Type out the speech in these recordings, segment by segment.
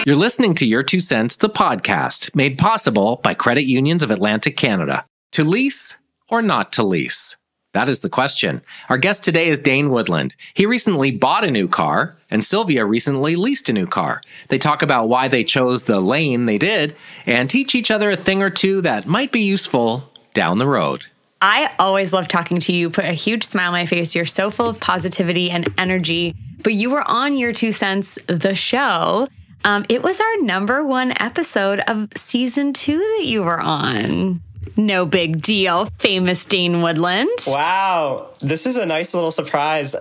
You're listening to Your Two Cents, the podcast, made possible by Credit Unions of Atlantic Canada. To lease or not to lease? That is the question. Our guest today is Dane Woodland. He recently bought a new car, and Sylvia recently leased a new car. They talk about why they chose the lane they did, and teach each other a thing or two that might be useful down the road. I always love talking to you. Put a huge smile on my face. You're so full of positivity and energy. But you were on Your Two Cents, the show. It was our #1 episode of season 2 that you were on. No big deal, famous Dane Woodland. Wow, this is a nice little surprise.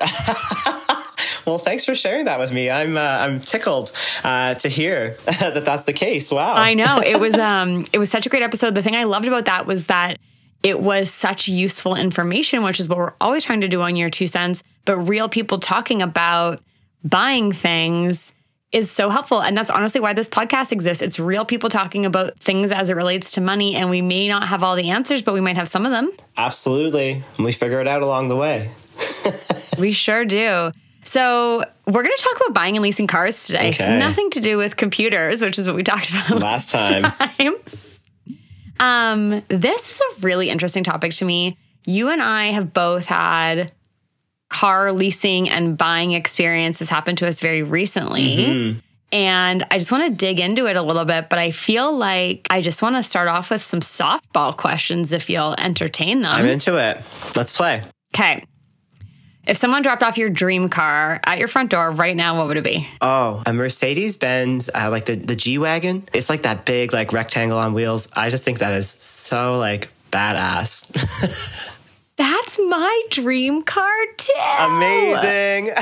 Well, thanks for sharing that with me. I'm tickled to hear that that's the case. Wow. I know. It was such a great episode. The thing I loved about that was that it was such useful information, which is what we're always trying to do on Your Two Cents. But real people talking about buying things is so helpful. And that's honestly why this podcast exists. It's real people talking about things as it relates to money. And we may not have all the answers, but we might have some of them. Absolutely. And we figure it out along the way. We sure do. So we're going to talk about buying and leasing cars today. Okay. Nothing to do with computers, which is what we talked about last time. This is a really interesting topic to me. You and I have both had car leasing and buying experiences happen to us very recently. Mm-hmm. And I just want to dig into it a little bit, but I feel like I just want to start off with some softball questions if you'll entertain them. I'm into it. Let's play. Okay. If someone dropped off your dream car at your front door right now, what would it be? Oh, a Mercedes-Benz, like the G-Wagon. It's like that big like rectangle on wheels. I just think that is so like badass. That's my dream car too. Amazing.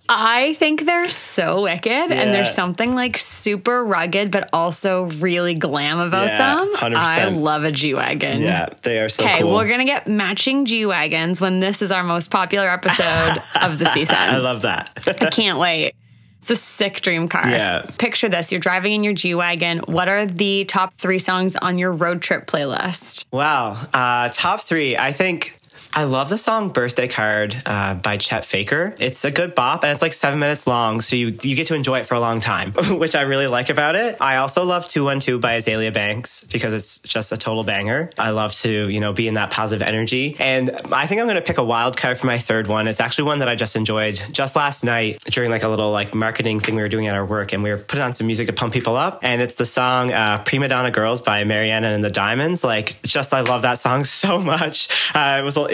I think they're so wicked, and there's something like super rugged, but also really glam about them. 100%. I love a G-Wagon. Yeah, they are so cool. Okay, we're going to get matching G-Wagons when this is our most popular episode of the season. I love that. I can't wait. It's a sick dream car. Yeah. Picture this. You're driving in your G-Wagon. What are the top 3 songs on your road trip playlist? Wow. Top 3. I think I love the song Birthday Card by Chet Faker. It's a good bop, and it's like 7 minutes long, so you get to enjoy it for a long time, which I really like about it. I also love 212 by Azalea Banks because it's just a total banger. I love to, be in that positive energy. And I think I'm going to pick a wild card for my third one. It's actually one that I just enjoyed just last night during like a little like marketing thing we were doing at our work, and we were putting on some music to pump people up. And it's the song Prima Donna Girls by Mariana and the Diamonds. I love that song so much.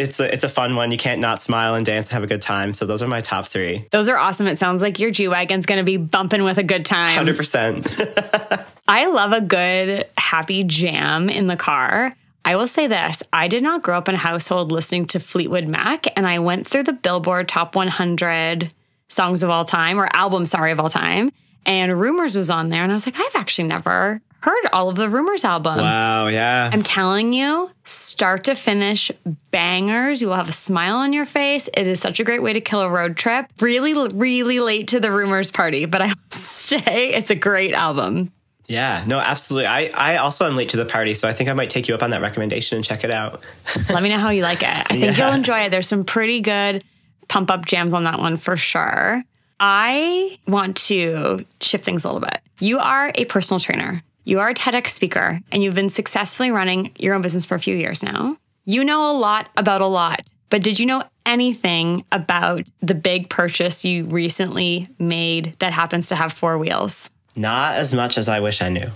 It's a fun one. You can't not smile and dance and have a good time. So those are my top 3. Those are awesome. It sounds like your G-Wagon's going to be bumping with a good time. 100%. I love a good happy jam in the car. I will say this. I did not grow up in a household listening to Fleetwood Mac, and I went through the Billboard Top 100 songs of all time, or albums, of all time. And Rumors was on there. And I was like, I've actually never heard all of the Rumors album. Wow, yeah. I'm telling you, start to finish, bangers. You will have a smile on your face. It is such a great way to kill a road trip. Really, really late to the Rumors party, but I will say it's a great album. Yeah, no, absolutely. I also am late to the party, so I think I might take you up on that recommendation and check it out. Let me know how you like it. I think you'll enjoy it. There's some pretty good pump-up jams on that one for sure. I want to shift things a little bit. You are a personal trainer. You are a Tedx speaker, and you've been successfully running your own business for a few years now. You know a lot about a lot, but did you know anything about the big purchase you recently made that happens to have 4 wheels? Not as much as I wish I knew.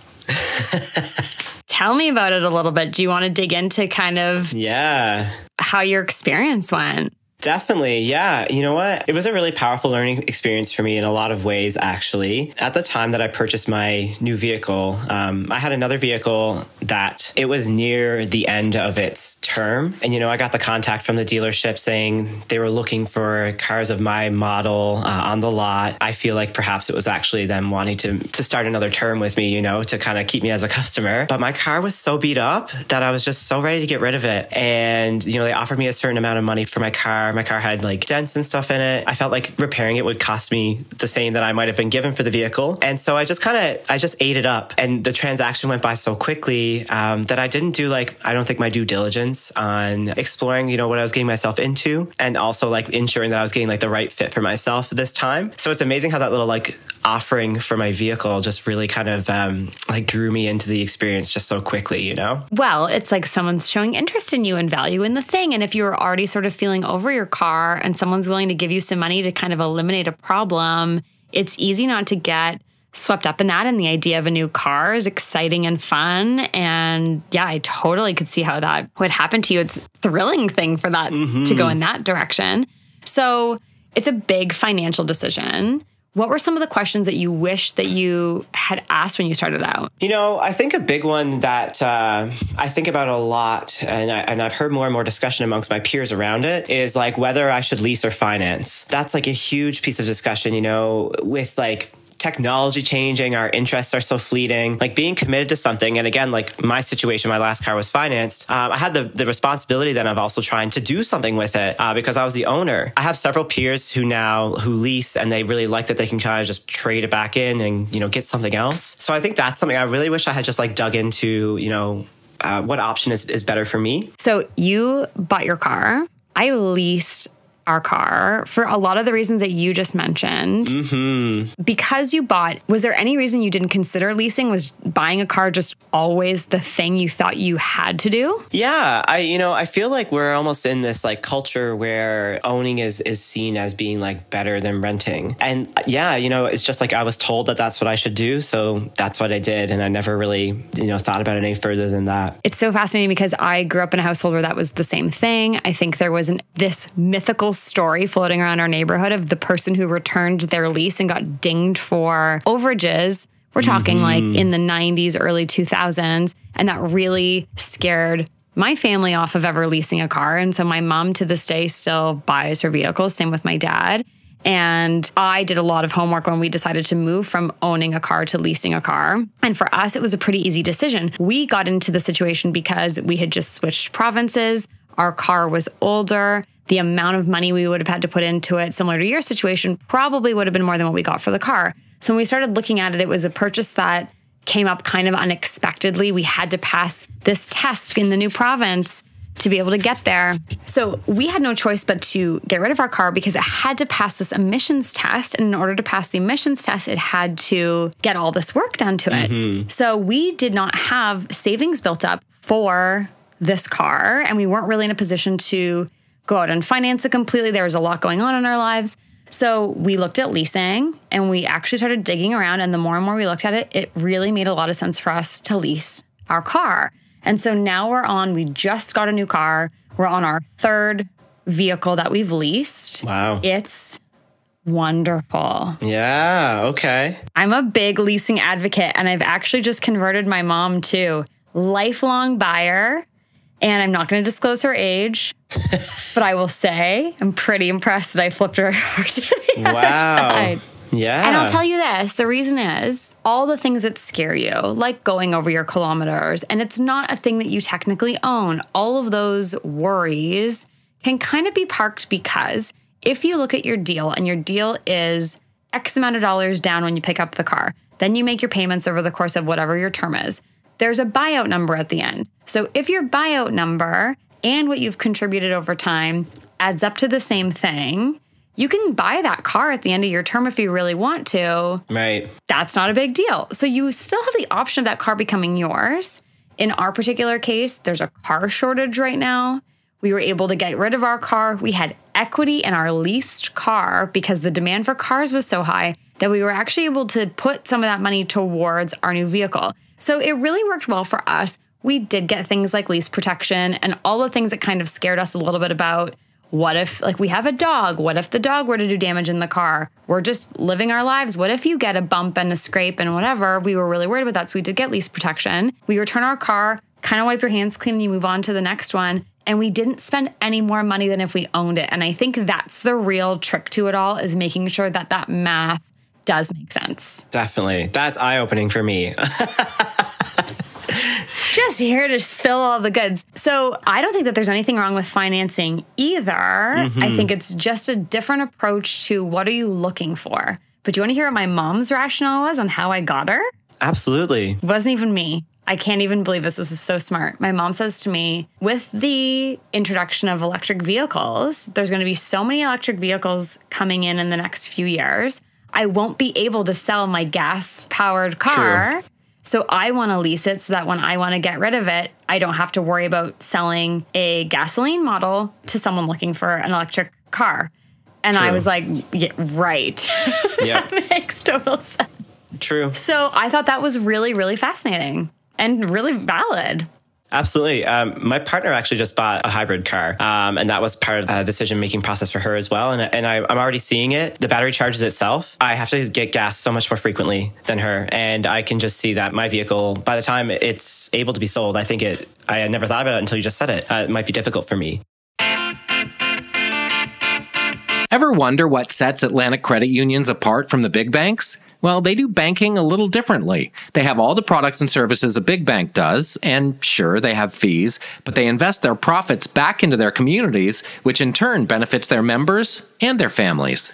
Tell me about it a little bit. Do you want to dig into kind of how your experience went? Definitely. Yeah. You know what? It was a really powerful learning experience for me in a lot of ways, actually. At the time that I purchased my new vehicle, I had another vehicle that it was near the end of its term. And, I got the contact from the dealership saying they were looking for cars of my model on the lot. I feel like perhaps it was actually them wanting to start another term with me, to kind of keep me as a customer. But my car was so beat up that I was just so ready to get rid of it. And, they offered me a certain amount of money for my car. My car had like dents and stuff in it. I felt like repairing it would cost me the same that I might have been given for the vehicle. And so I just ate it up. And the transaction went by so quickly that I didn't do I don't think my due diligence on exploring, what I was getting myself into, and also ensuring that I was getting the right fit for myself this time. So it's amazing how that little offering for my vehicle just really kind of like drew me into the experience just so quickly, you know? Well, it's like someone's showing interest in you and value in the thing. And if you're already sort of feeling over your car and someone's willing to give you some money to kind of eliminate a problem, it's easy not to get swept up in that. And the idea of a new car is exciting and fun. And yeah, I totally could see how that would happen to you. It's a thrilling thing for that to go in that direction. So it's a big financial decision. What were some of the questions that you wish that you had asked when you started out? You know, I think a big one that I think about a lot, and I've heard more and more discussion amongst my peers around it, is like whether I should lease or finance. That's like a huge piece of discussion, you know, with like technology changing, our interests are so fleeting, like being committed to something. And again, like my situation, my last car was financed. I had the responsibility then of also trying to do something with it because I was the owner. I have several peers who lease, and they really like that they can kind of just trade it back in and, you know, get something else. So I think that's something I really wish I had just like dug into, you know, what option is better for me. So you bought your car. I leased our car for a lot of the reasons that you just mentioned. Because you bought, was there any reason you didn't consider leasing? Was buying a car just always the thing you thought you had to do? Yeah, I feel like we're almost in this like culture where owning is seen as being like better than renting. And yeah, you know, it's just like I was told that that's what I should do. So that's what I did. And I never really, you know, thought about it any further than that. It's so fascinating because I grew up in a household where that was the same thing. I think there was this mythical story floating around our neighborhood of the person who returned their lease and got dinged for overages. We're talking like in the 90s, early 2000s. And that really scared my family off of ever leasing a car. And so my mom to this day still buys her vehicles. Same with my dad. And I did a lot of homework when we decided to move from owning a car to leasing a car. And for us, it was a pretty easy decision. We got into the situation because we had just switched provinces. Our car was older. The amount of money we would have had to put into it, similar to your situation, probably would have been more than what we got for the car. So when we started looking at it, it was a purchase that came up kind of unexpectedly. We had to pass this test in the new province to be able to get there. So we had no choice but to get rid of our car because it had to pass this emissions test. And in order to pass the emissions test, it had to get all this work done to it. So we did not have savings built up for this car. And we weren't really in a position to go out and finance it completely. There was a lot going on in our lives. So we looked at leasing and we actually started digging around. And the more and more we looked at it, it really made a lot of sense for us to lease our car. And so now we just got a new car. We're on our third vehicle that we've leased. Wow. It's wonderful. Yeah, okay. I'm a big leasing advocate, and I've actually just converted my mom to lifelong buyer. And I'm not going to disclose her age, but I will say I'm pretty impressed that I flipped her to the other side. Yeah. And I'll tell you this, the reason is all the things that scare you, like going over your kilometers, and it's not a thing that you technically own. All of those worries can kind of be parked because if you look at your deal and your deal is X amount of dollars down when you pick up the car, then you make your payments over the course of whatever your term is. There's a buyout number at the end. So if your buyout number and what you've contributed over time adds up to the same thing, you can buy that car at the end of your term if you really want to. Right. That's not a big deal. So you still have the option of that car becoming yours. In our particular case, there's a car shortage right now. We were able to get rid of our car. We had equity in our leased car because the demand for cars was so high that we were actually able to put some of that money towards our new vehicle. So it really worked well for us. We did get things like lease protection and all the things that kind of scared us a little bit about what if, like, we have a dog? What if the dog were to do damage in the car? We're just living our lives. What if you get a bump and a scrape and whatever? We were really worried about that. So we did get lease protection. We return our car, kind of wipe your hands clean, and you move on to the next one. And we didn't spend any more money than if we owned it. And I think that's the real trick to it all, is making sure that that math does make sense. Definitely. That's eye-opening for me. Just here to spill all the goods. So I don't think that there's anything wrong with financing either. I think it's just a different approach to what are you looking for. But do you want to hear what my mom's rationale was on how I got her? Absolutely. It wasn't even me. I can't even believe this. This is so smart. My mom says to me, with the introduction of electric vehicles, there's going to be so many electric vehicles coming in the next few years. I won't be able to sell my gas-powered car. True. So I want to lease it so that when I want to get rid of it, I don't have to worry about selling a gasoline model to someone looking for an electric car. And True. I was like, yeah, right. Yeah. That makes total sense. True. So I thought that was really, really fascinating and really valid. Absolutely. My partner actually just bought a hybrid car, and that was part of the decision-making process for her as well. And I'm already seeing it. The battery charges itself. I have to get gas so much more frequently than her, and I can just see that my vehicle, by the time it's able to be sold, I had never thought about it until you just said it. It might be difficult for me. Ever wonder what sets Atlantic credit unions apart from the big banks? Well, they do banking a little differently. They have all the products and services a big bank does, and sure, they have fees, but they invest their profits back into their communities, which in turn benefits their members and their families.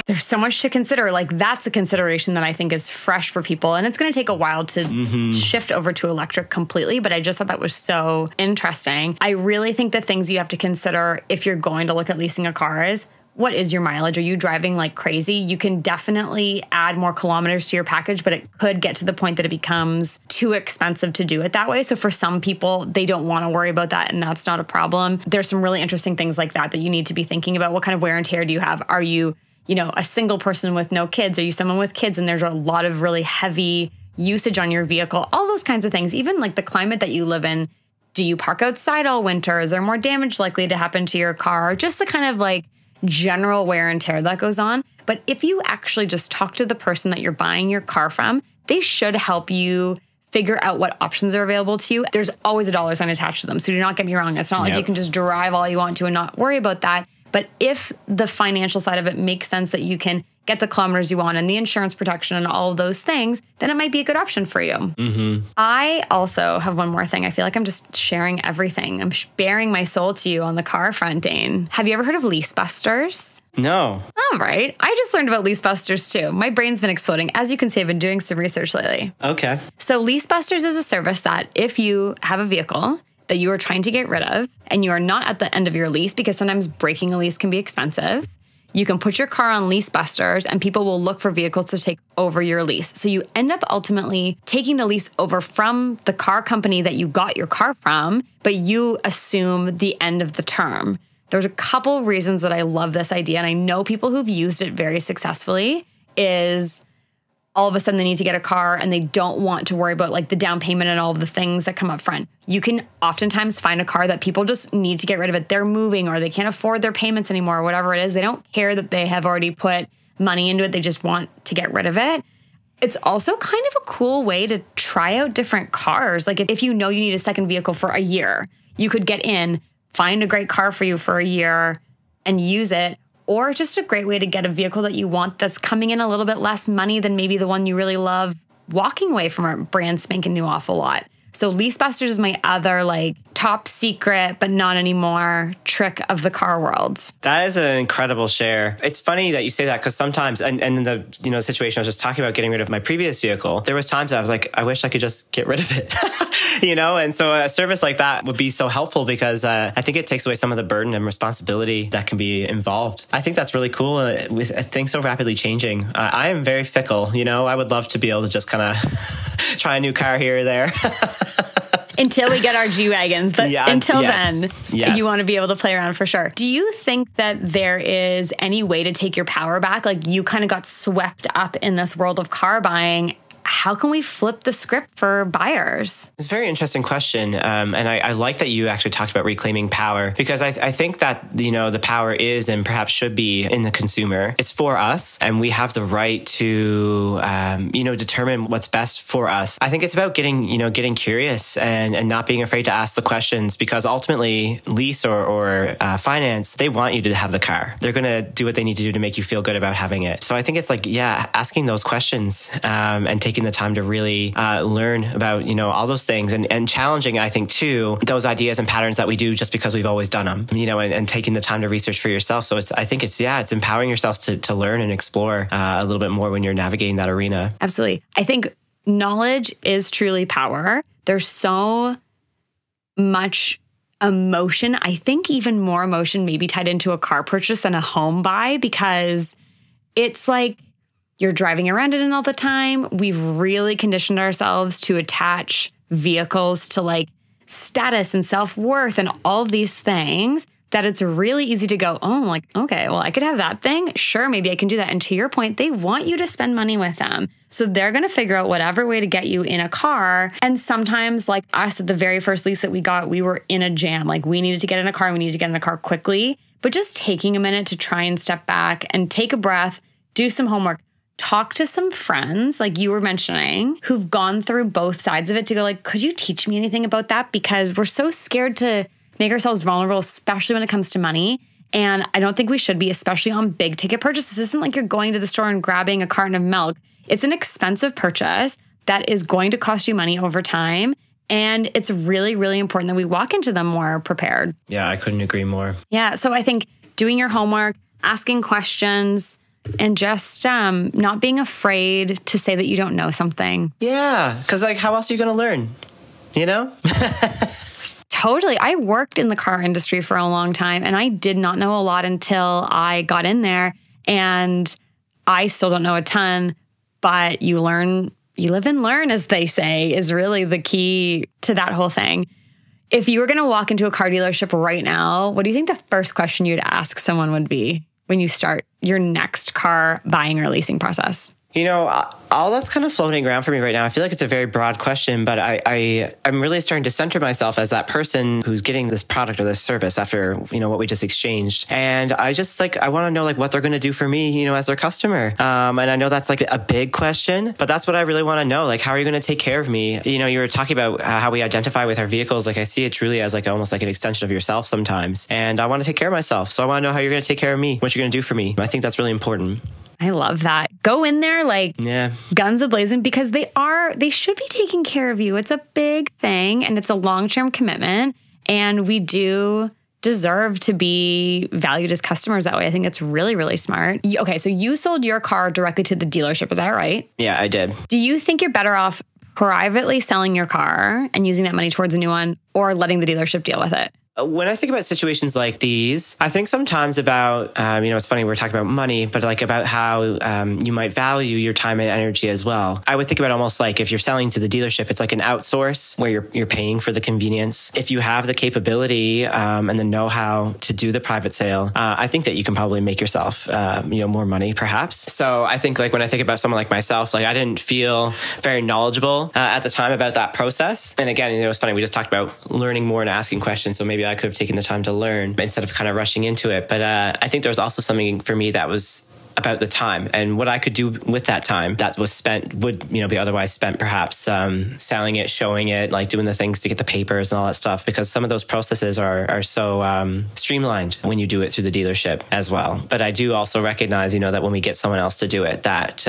There's so much to consider. Like, that's a consideration that I think is fresh for people. And it's going to take a while to shift over to electric completely. But I just thought that was so interesting. I really think the things you have to consider if you're going to look at leasing a car is, what is your mileage? Are you driving like crazy? You can definitely add more kilometers to your package, but it could get to the point that it becomes too expensive to do it that way. So for some people, they don't want to worry about that, and that's not a problem. There's some really interesting things like that you need to be thinking about. What kind of wear and tear do you have? Are you a single person with no kids? Are you someone with kids and there's a lot of really heavy usage on your vehicle? All those kinds of things. Even like the climate that you live in. Do you park outside all winter? Is there more damage likely to happen to your car? Just the kind of like general wear and tear that goes on. But if you actually just talk to the person that you're buying your car from, they should help you figure out what options are available to you. There's always a dollar sign attached to them. So do not get me wrong. It's not like you can just drive all you want to and not worry about that. But if the financial side of it makes sense that you can get the kilometers you want and the insurance protection and all of those things, then it might be a good option for you. Mm-hmm. I also have one more thing. I feel like I'm just sharing everything. I'm baring my soul to you on the car front, Dane. Have you ever heard of Lease Busters? No. All right. I just learned about Lease Busters too. My brain's been exploding. As you can see, I've been doing some research lately. Okay. So Lease Busters is a service that if you have a vehicle that you are trying to get rid of and you are not at the end of your lease, because sometimes breaking a lease can be expensive, you can put your car on Lease Busters and people will look for vehicles to take over your lease. So you end up ultimately taking the lease over from the car company that you got your car from, but you assume the end of the term. There's a couple reasons that I love this idea, and I know people who've used it very successfully, is all of a sudden they need to get a car and they don't want to worry about like the down payment and all of the things that come up front. You can oftentimes find a car that people just need to get rid of it. They're moving or they can't afford their payments anymore or whatever it is. They don't care that they have already put money into it. They just want to get rid of it. It's also kind of a cool way to try out different cars. Like if you know you need a second vehicle for a year, you could get in, find a great car for you for a year and use it. Or just a great way to get a vehicle that you want that's coming in a little bit less money than maybe the one you really love, walking away from a brand spanking new awful lot. So Lease Busters is my other like top secret, but not anymore trick of the car world. That is an incredible share. It's funny that you say that because sometimes, and in the situation I was just talking about getting rid of my previous vehicle, there was times I was like, I wish I could just get rid of it, And so a service like that would be so helpful because I think it takes away some of the burden and responsibility that can be involved. I think that's really cool with things so rapidly changing. I am very fickle, I would love to be able to just kind of try a new car here or there. Until we get our G-Wagons. But until then, you want to be able to play around for sure. Do you think that there is any way to take your power back? Like you kind of got swept up in this world of car buying. How can we flip the script for buyers? It's a very interesting question. And I like that you actually talked about reclaiming power because I think that, the power is and perhaps should be in the consumer. It's for us and we have the right to, determine what's best for us. I think it's about getting curious and not being afraid to ask the questions because ultimately lease or finance, they want you to have the car. They're going to do what they need to do to make you feel good about having it. So I think it's like, asking those questions and taking the time to really learn about, all those things and challenging, I think, too, those ideas and patterns that we do just because we've always done them, and taking the time to research for yourself. So I think it's empowering yourself to learn and explore a little bit more when you're navigating that arena. Absolutely. I think knowledge is truly power. There's so much emotion. I think even more emotion maybe tied into a car purchase than a home buy, because it's like you're driving around it all the time. We've really conditioned ourselves to attach vehicles to like status and self-worth and all of these things, that it's really easy to go, oh, like, okay, well, I could have that thing. Sure, maybe I can do that. And to your point, they want you to spend money with them. So they're going to figure out whatever way to get you in a car. And sometimes, like us at the very first lease that we got, we were in a jam. Like we needed to get in a car and we needed to get in a car quickly. But just taking a minute to try and step back and take a breath, do some homework, talk to some friends, like you were mentioning, who've gone through both sides of it, to go like, could you teach me anything about that? Because we're so scared to make ourselves vulnerable, especially when it comes to money. And I don't think we should be, especially on big ticket purchases. This isn't like you're going to the store and grabbing a carton of milk. It's an expensive purchase that is going to cost you money over time. And it's really, really important that we walk into them more prepared. Yeah, I couldn't agree more. Yeah. So I think doing your homework, asking questions, and just not being afraid to say that you don't know something. Yeah. Because like, how else are you going to learn? You know? Totally. I worked in the car industry for a long time, and I did not know a lot until I got in there. And I still don't know a ton, but you learn, you live and learn, as they say, is really the key to that whole thing. If you were going to walk into a car dealership right now, what do you think the first question you'd ask someone would be when you start your next car buying or leasing process? You know, all that's kind of floating around for me right now. I feel like it's a very broad question, but I'm really starting to center myself as that person who's getting this product or this service after, you know, what we just exchanged. And I just like, I want to know like what they're going to do for me, you know, as their customer. And I know that's like a big question, but that's what I really want to know. Like, how are you going to take care of me? You know, you were talking about how we identify with our vehicles. Like I see it truly as like almost like an extension of yourself sometimes. And I want to take care of myself. So I want to know how you're going to take care of me, what you're going to do for me. I think that's really important. I love that. Go in there like guns a-blazing, because they should be taking care of you. It's a big thing and it's a long-term commitment, and we do deserve to be valued as customers that way. I think it's really, really smart. Okay, so you sold your car directly to the dealership. Is that right? Yeah, I did. Do you think you're better off privately selling your car and using that money towards a new one, or letting the dealership deal with it? When I think about situations like these, I think sometimes about, you know, it's funny, we're talking about money, but like about how you might value your time and energy as well. I would think about almost like if you're selling to the dealership, it's like an outsource where you're paying for the convenience. If you have the capability and the know-how to do the private sale, I think that you can probably make yourself, you know, more money perhaps. So I think like when I think about someone like myself, like I didn't feel very knowledgeable at the time about that process. And again, you know, it's funny, we just talked about learning more and asking questions. So maybe I could have taken the time to learn instead of kind of rushing into it. But I think there was also something for me that was about the time and what I could do with that time that was spent, would, you know, be otherwise spent perhaps selling it, showing it, like doing the things to get the papers and all that stuff, because some of those processes are so streamlined when you do it through the dealership as well. But I do also recognize, you know, that when we get someone else to do it, that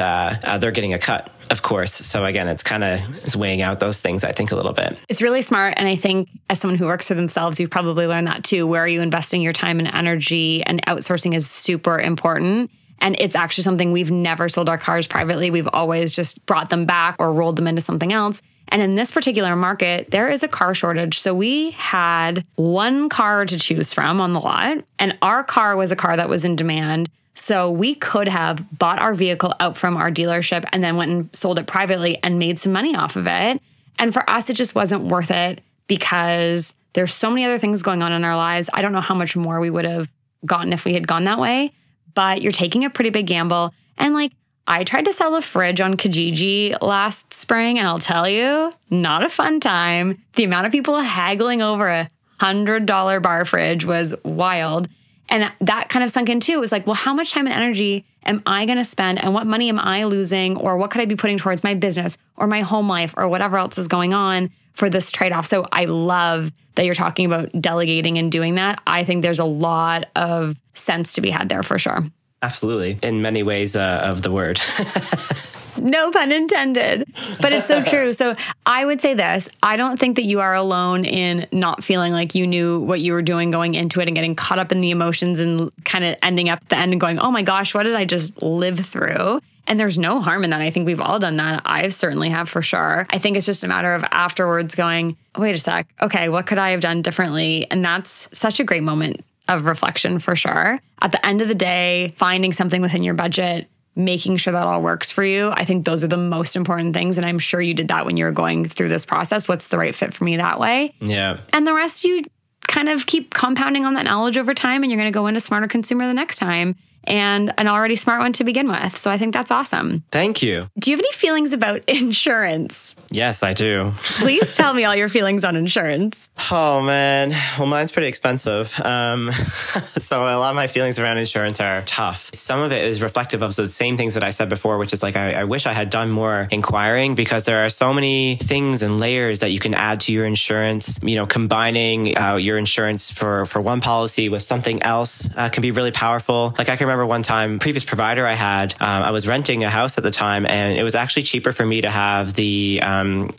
they're getting a cut, of course. So again, it's weighing out those things, I think, a little bit. It's really smart. And I think as someone who works for themselves, you've probably learned that too. Where are you investing your time and energy? And outsourcing is super important. And it's actually something we've never sold our cars privately. We've always just brought them back or rolled them into something else. And in this particular market, there is a car shortage. So we had one car to choose from on the lot, and our car was a car that was in demand. So we could have bought our vehicle out from our dealership and then went and sold it privately and made some money off of it. And for us, it just wasn't worth it because there's so many other things going on in our lives. I don't know how much more we would have gotten if we had gone that way, but you're taking a pretty big gamble. And like, I tried to sell a fridge on Kijiji last spring, and I'll tell you, not a fun time. The amount of people haggling over $100 bar fridge was wild. And that kind of sunk in too. It was like, well, how much time and energy am I going to spend, and what money am I losing, or what could I be putting towards my business or my home life or whatever else is going on for this trade-off? So I love that you're talking about delegating and doing that. I think there's a lot of sense to be had there for sure. Absolutely. In many ways of the word. No pun intended, but it's so true. So I would say this, I don't think that you are alone in not feeling like you knew what you were doing going into it and getting caught up in the emotions and kind of ending up at the end and going, oh my gosh, what did I just live through? And there's no harm in that. I think we've all done that. I certainly have for sure. I think it's just a matter of afterwards going, wait a sec, okay, what could I have done differently? And that's such a great moment of reflection for sure. At the end of the day, finding something within your budget, making sure that all works for you. I think those are the most important things. And I'm sure you did that when you were going through this process. What's the right fit for me that way? Yeah. And the rest, you kind of keep compounding on that knowledge over time, and you're going to go into smarter consumer the next time, and an already smart one to begin with. So I think that's awesome. Thank you. Do you have any feelings about insurance? Yes, I do. Please tell me all your feelings on insurance. Oh, man. Well, mine's pretty expensive. So a lot of my feelings around insurance are tough. Some of it is reflective of the same things that I said before, which is like, I wish I had done more inquiring, because there are so many things and layers that you can add to your insurance. You know, combining your insurance for one policy with something else can be really powerful. Like I can remember one time, previous provider I had, I was renting a house at the time, and it was actually cheaper for me to have the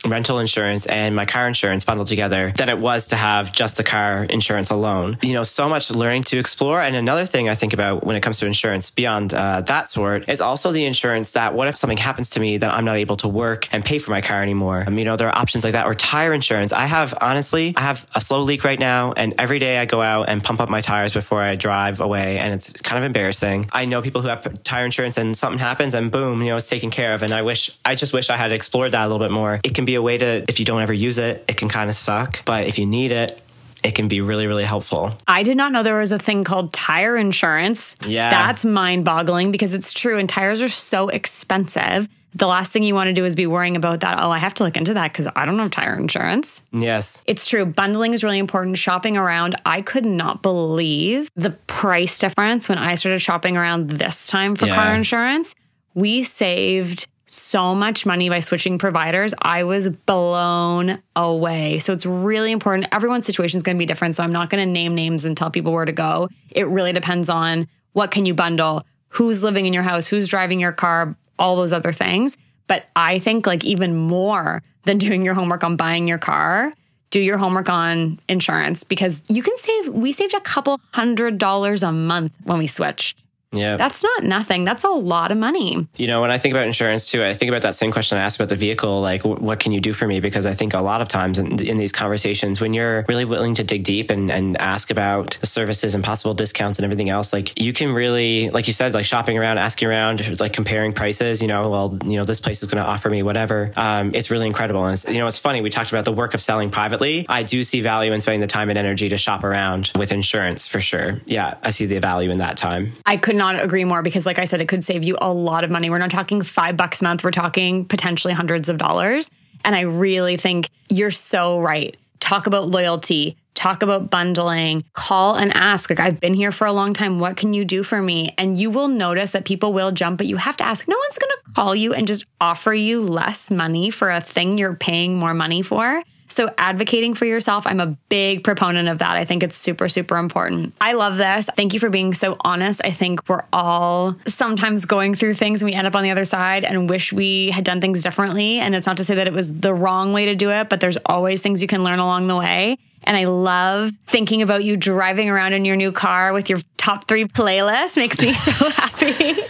rental insurance and my car insurance bundled together than it was to have just the car insurance alone. You know, so much learning to explore. And another thing I think about when it comes to insurance beyond that sort is also the insurance that what if something happens to me that I'm not able to work and pay for my car anymore? You know, there are options like that, or tire insurance. I have a slow leak right now, and every day I go out and pump up my tires before I drive away, and it's kind of embarrassing. I know people who have tire insurance and something happens and boom, you know, it's taken care of. And I just wish I had explored that a little bit more. It can be a way to, if you don't ever use it, it can kind of suck. But if you need it, it can be really, really helpful. I did not know there was a thing called tire insurance. Yeah. That's mind-boggling, because it's true. And tires are so expensive. The last thing you want to do is be worrying about that. Oh, I have to look into that because I don't have tire insurance. Yes. It's true. Bundling is really important. Shopping around. I could not believe the price difference when I started shopping around this time for car insurance. We saved so much money by switching providers. I was blown away. So it's really important. Everyone's situation is going to be different. So I'm not going to name names and tell people where to go. It really depends on what can you bundle, who's living in your house, who's driving your car, all those other things. But I think like even more than doing your homework on buying your car, do your homework on insurance, because you can we saved a couple $100s a month when we switched. Yeah. That's not nothing. That's a lot of money. You know, when I think about insurance too, I think about that same question I asked about the vehicle, like what can you do for me? Because I think a lot of times in these conversations, when you're really willing to dig deep and ask about the services and possible discounts and everything else, like you can really, like you said, like shopping around, asking around, like comparing prices, you know, well, you know, this place is going to offer me whatever. It's really incredible. And you know, it's funny. We talked about the work of selling privately. I do see value in spending the time and energy to shop around with insurance for sure. Yeah. I see the value in that time. I could not agree more, because like I said, it could save you a lot of money. We're not talking $5 a month. We're talking potentially hundreds of dollars. And I really think you're so right. Talk about loyalty, talk about bundling, call and ask. Like, I've been here for a long time. What can you do for me? And you will notice that people will jump, but you have to ask. No one's going to call you and just offer you less money for a thing you're paying more money for. So advocating for yourself, I'm a big proponent of that. I think it's super, super important. I love this. Thank you for being so honest. I think we're all sometimes going through things and we end up on the other side and wish we had done things differently. And it's not to say that it was the wrong way to do it, but there's always things you can learn along the way. And I love thinking about you driving around in your new car with your top 3 playlist. Makes me so happy.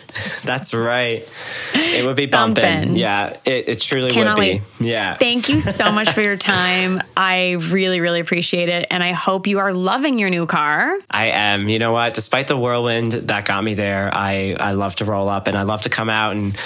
That's right. It would be bumping. Yeah, it truly Cannot would be. Wait. Yeah. Thank you so much for your time. I really, really appreciate it. And I hope you are loving your new car. I am. You know what? Despite the whirlwind that got me there, I love to roll up and I love to come out and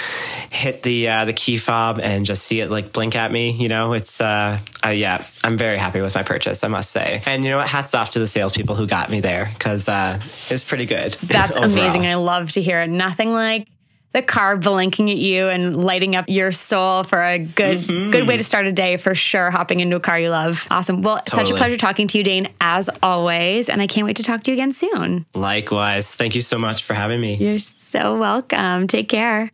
hit the key fob and just see it like blink at me. You know, it's yeah, I'm very happy with my purchase, I must say. And you know what? Hats off to the salespeople who got me there, because it was pretty good. That's amazing. I love to hear it. Nothing like the car blinking at you and lighting up your soul for a good way to start a day, for sure. Hopping into a car you love. Awesome. Well, Such a pleasure talking to you, Dane, as always. And I can't wait to talk to you again soon. Likewise. Thank you so much for having me. You're so welcome. Take care.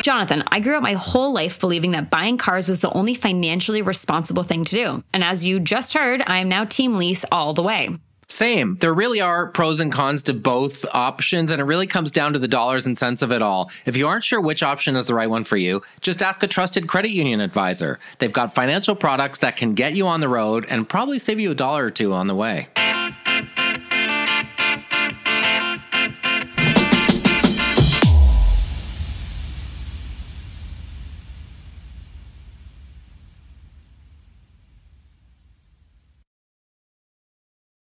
Jonathan, I grew up my whole life believing that buying cars was the only financially responsible thing to do. And as you just heard, I am now team lease all the way. Same. There really are pros and cons to both options, and it really comes down to the dollars and cents of it all. If you aren't sure which option is the right one for you, just ask a trusted credit union advisor. They've got financial products that can get you on the road and probably save you $1 or $2 on the way.